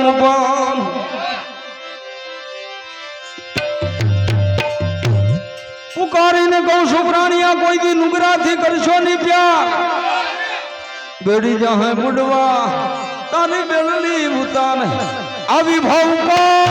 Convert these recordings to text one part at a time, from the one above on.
મુપાન પુકારીને કહું છું પ્રાણિયા કોઈ દી નુગરાથી કરશો નહીં પ્યાર બેડી જાહે બુડવા તારી બેલની ઉતાર આવી ભાવ પર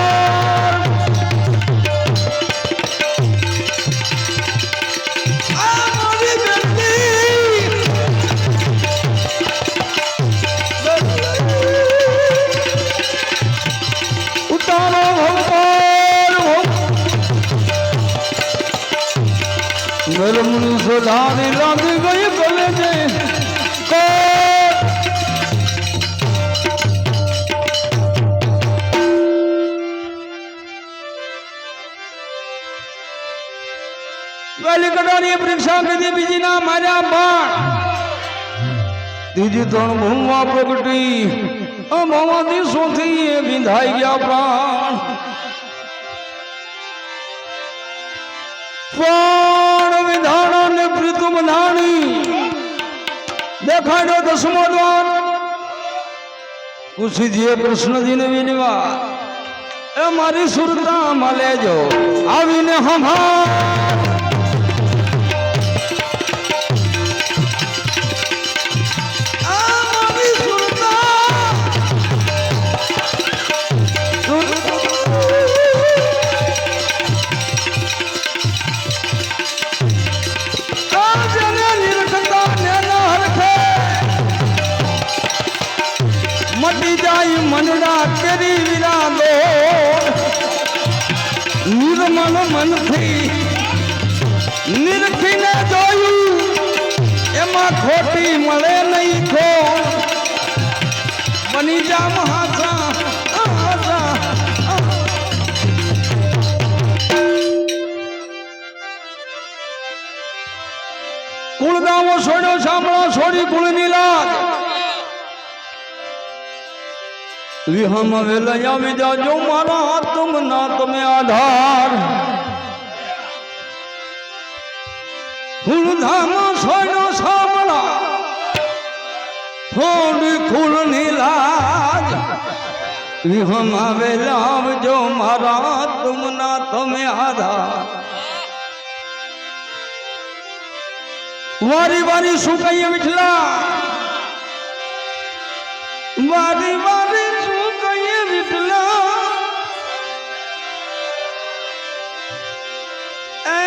મનુષ્ય લાવી લાગી ગઈ ગલે છે કડાની પરીક્ષા કદી બીજી ના માર્યા બાણ ત્રીજી ત્રણ ભૂમવા પ્રગટી અમાવા દિવસોથી એ વિંધાઈ ગયા પ્રાણ પ્રાણ વિધાણો ને પ્રીતુ બંધાણી દેખાડ્યો દસમો દ્વાર પૂછીજીએ કૃષ્ણજીને વિનવા એ મારી સુરતામાં લેજો આવીને હમાર મનડા કરી વિરાદો નિર્મલ મનથી નિરખીને જોયું એમાં ખોટી મળે નહીં ખો બની જા મહાસા કુળગામો છોડ્યો સાંભળો છોડી કુળની લાજ વિહમ વેલા આવી જાજો મારા તુમના તમે આધાર કુળધામ છોડ્યો સાંભળા થોડી કુળની લાજ વિહમ વેલા આવજો મારા તુમના તમે આધાર વારી વારી શું કહીએ વિઠલા વારી વારી શું કહીએ વિઠલા એ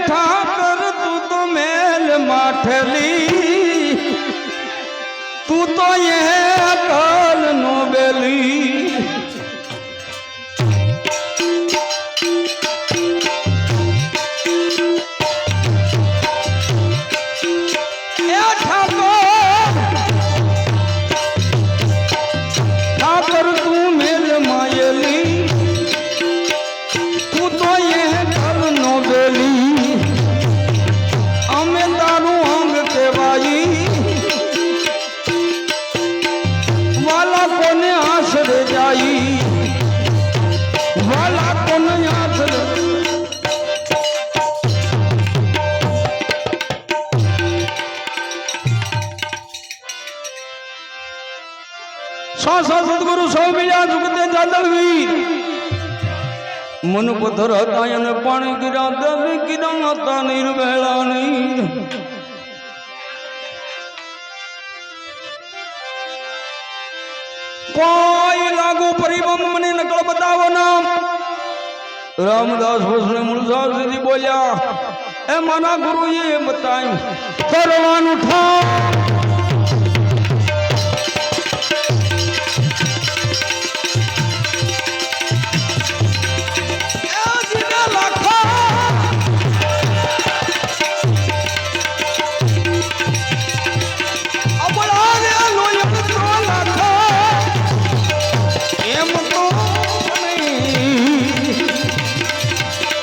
ઠાકર તું તો મેલ માઠેલી તું તો એ અકલ નો બેલી સદગુરુ સૌ બીજા જુગતે જાદલવીર મન પથ્થર હતા અને પાણી ગીરા દવી ગીરા હતા નિર્વેળા નીર કોઈ લાગુ પરિબમ મને નકળ બતાવો નામ રામદાસ ભોસલે મૂળસારજી બોલ્યા એ મારા ગુરુએ બતાવ્યું કરવાનું ઠામ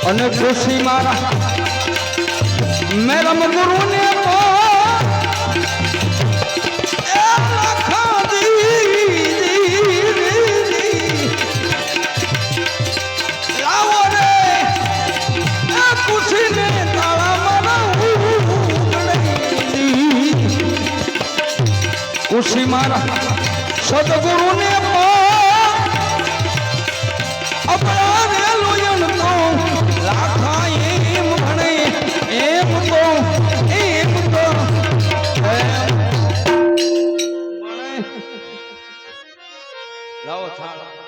અને ખુશી મારા મેરમ ગુરુ ને લાવો રે ખુશી ને તાળા મારા ખુશી મારા સદગુરુ ને લાવો છાણ